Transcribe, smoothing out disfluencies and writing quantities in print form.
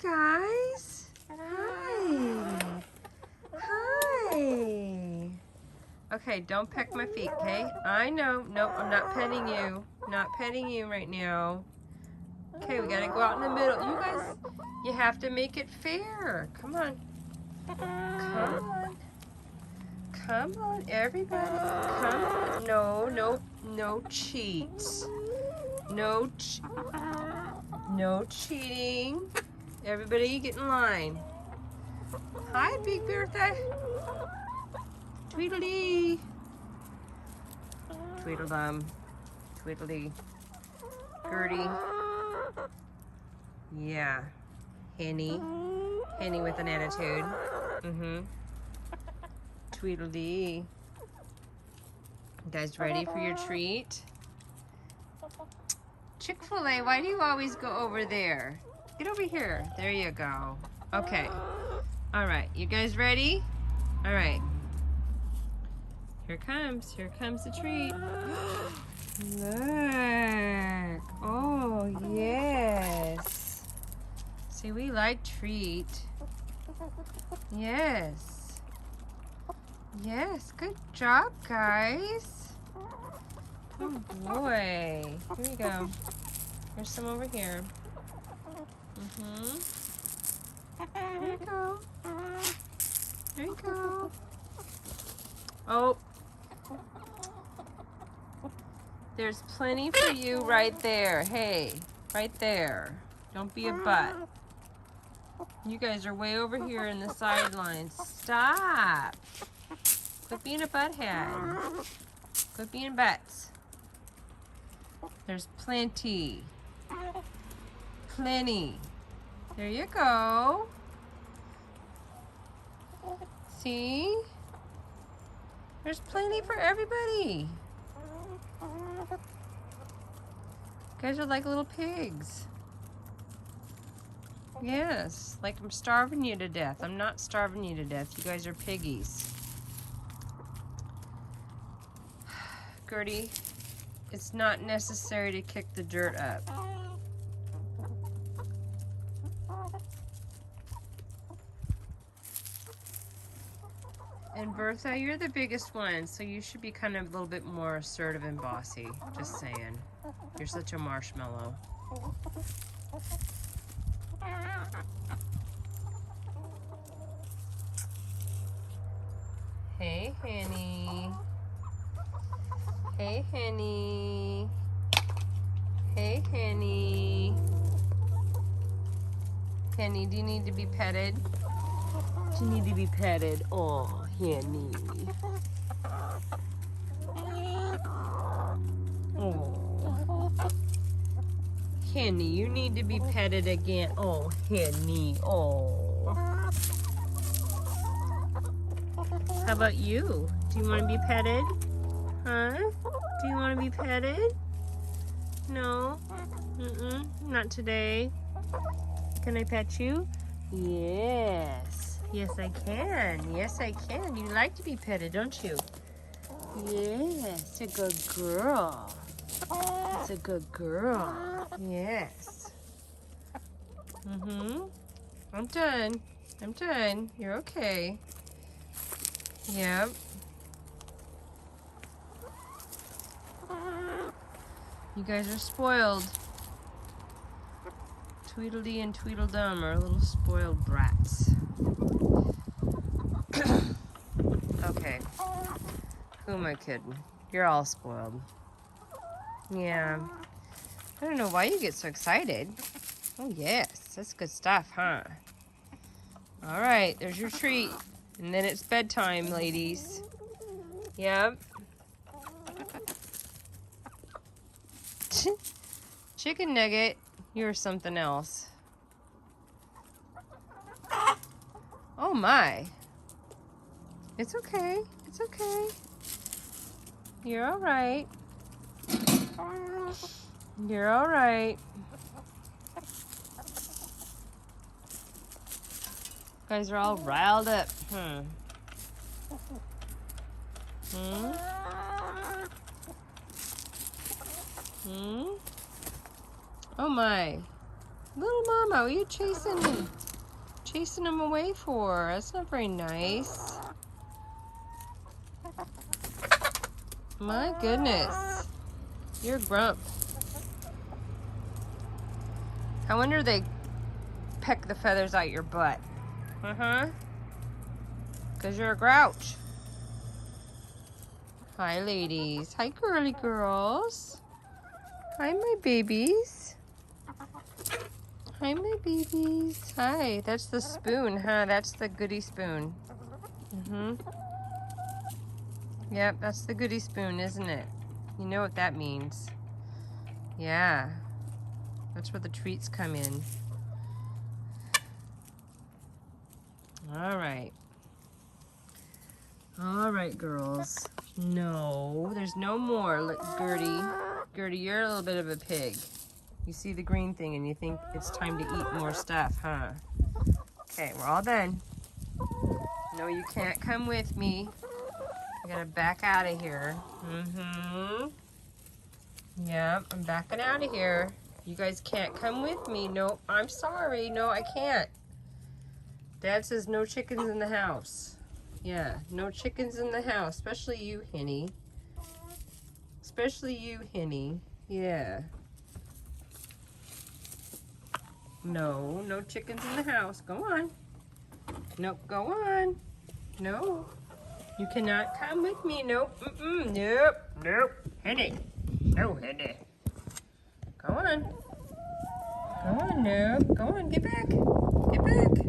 guys. Hi. Hi. Okay, don't peck my feet, okay? I know. Nope, I'm not petting you. Not petting you right now. Okay, we gotta go out in the middle. You guys, you have to make it fair. Come on. Come on. Come on, everybody. Come on. No cheats. No cheating. Everybody get in line. Hi, Big Bertha. Tweedledee. Tweedledum. Tweedledee. Gertie. Yeah. Henny. Henny with an attitude. Tweedledee. You guys ready for your treat? Chick-fil-A, why do you always go over there? Get over here. There you go. Okay. All right. You guys ready? All right. Here comes. Here comes the treat. Look. Oh, yes. See, we like treat. Yes. Yes. Good job, guys. Oh, boy. Here you go. There's some over here. There you go. There you go. Oh. There's plenty for you right there. Hey, right there. Don't be a butt. You guys are way over here in the sidelines. Stop. Quit being a butthead. Quit being butts. There's plenty. Plenty. There you go. See? There's plenty for everybody. You guys are like little pigs. Yes, like I'm starving you to death. I'm not starving you to death. You guys are piggies. Gertie, it's not necessary to kick the dirt up. And Bertha, you're the biggest one, so you should be kind of a little bit more assertive and bossy. Just saying. You're such a marshmallow. Hey, Henny. Hey, Henny. Hey, Henny. Henny, do you need to be petted? Do you need to be petted? Oh, Henny. Oh. Henny, you need to be petted again. Oh, Henny. Oh. How about you? Do you want to be petted? Huh? Do you want to be petted? No? Not today. Can I pet you? Yes. Yes, I can. Yes, I can. You like to be petted, don't you? Yes, a good girl. It's a good girl. Yes. I'm done. I'm done. You're okay. Yep. You guys are spoiled. Tweedledee and Tweedledum are little spoiled brats. Okay. Who am I kidding? You're all spoiled. Yeah. I don't know why you get so excited. Oh, yes. That's good stuff, huh? All right. There's your treat. And then it's bedtime, ladies. Yep. Chicken nugget, you're something else. Oh my. It's okay. It's okay. You're all right. You're all right. You guys are all riled up. Oh my. Little mama, what are you chasing him away for? That's not very nice. My goodness. You're Grump. I wonder they peck the feathers out your butt. Uh-huh. Because you're a grouch. Hi, ladies. Hi, girly girls. Hi, my babies. Hi, my babies. Hi. That's the spoon, huh? That's the goody spoon. Mm-hmm. Yep, that's the goody spoon, isn't it? You know what that means. Yeah. That's where the treats come in. All right. All right, girls. No, there's no more. Look, Gertie. Gertie, you're a little bit of a pig. You see the green thing and you think it's time to eat more stuff, huh? Okay, we're all done. No, you can't come with me. I gotta back out of here. Mm-hmm. Yep, I'm backing out of here. You guys can't come with me. Nope, I'm sorry. No, I can't. Dad says no chickens in the house. Yeah, no chickens in the house. Especially you, Henny. Especially you, Henny. Yeah. No, no chickens in the house. Go on. Nope, go on. No. You cannot come with me. Nope. Mm-mm. Nope. Nope. Henny. No, Henny. Go on. Go on, nope. Go on. Get back. Get back.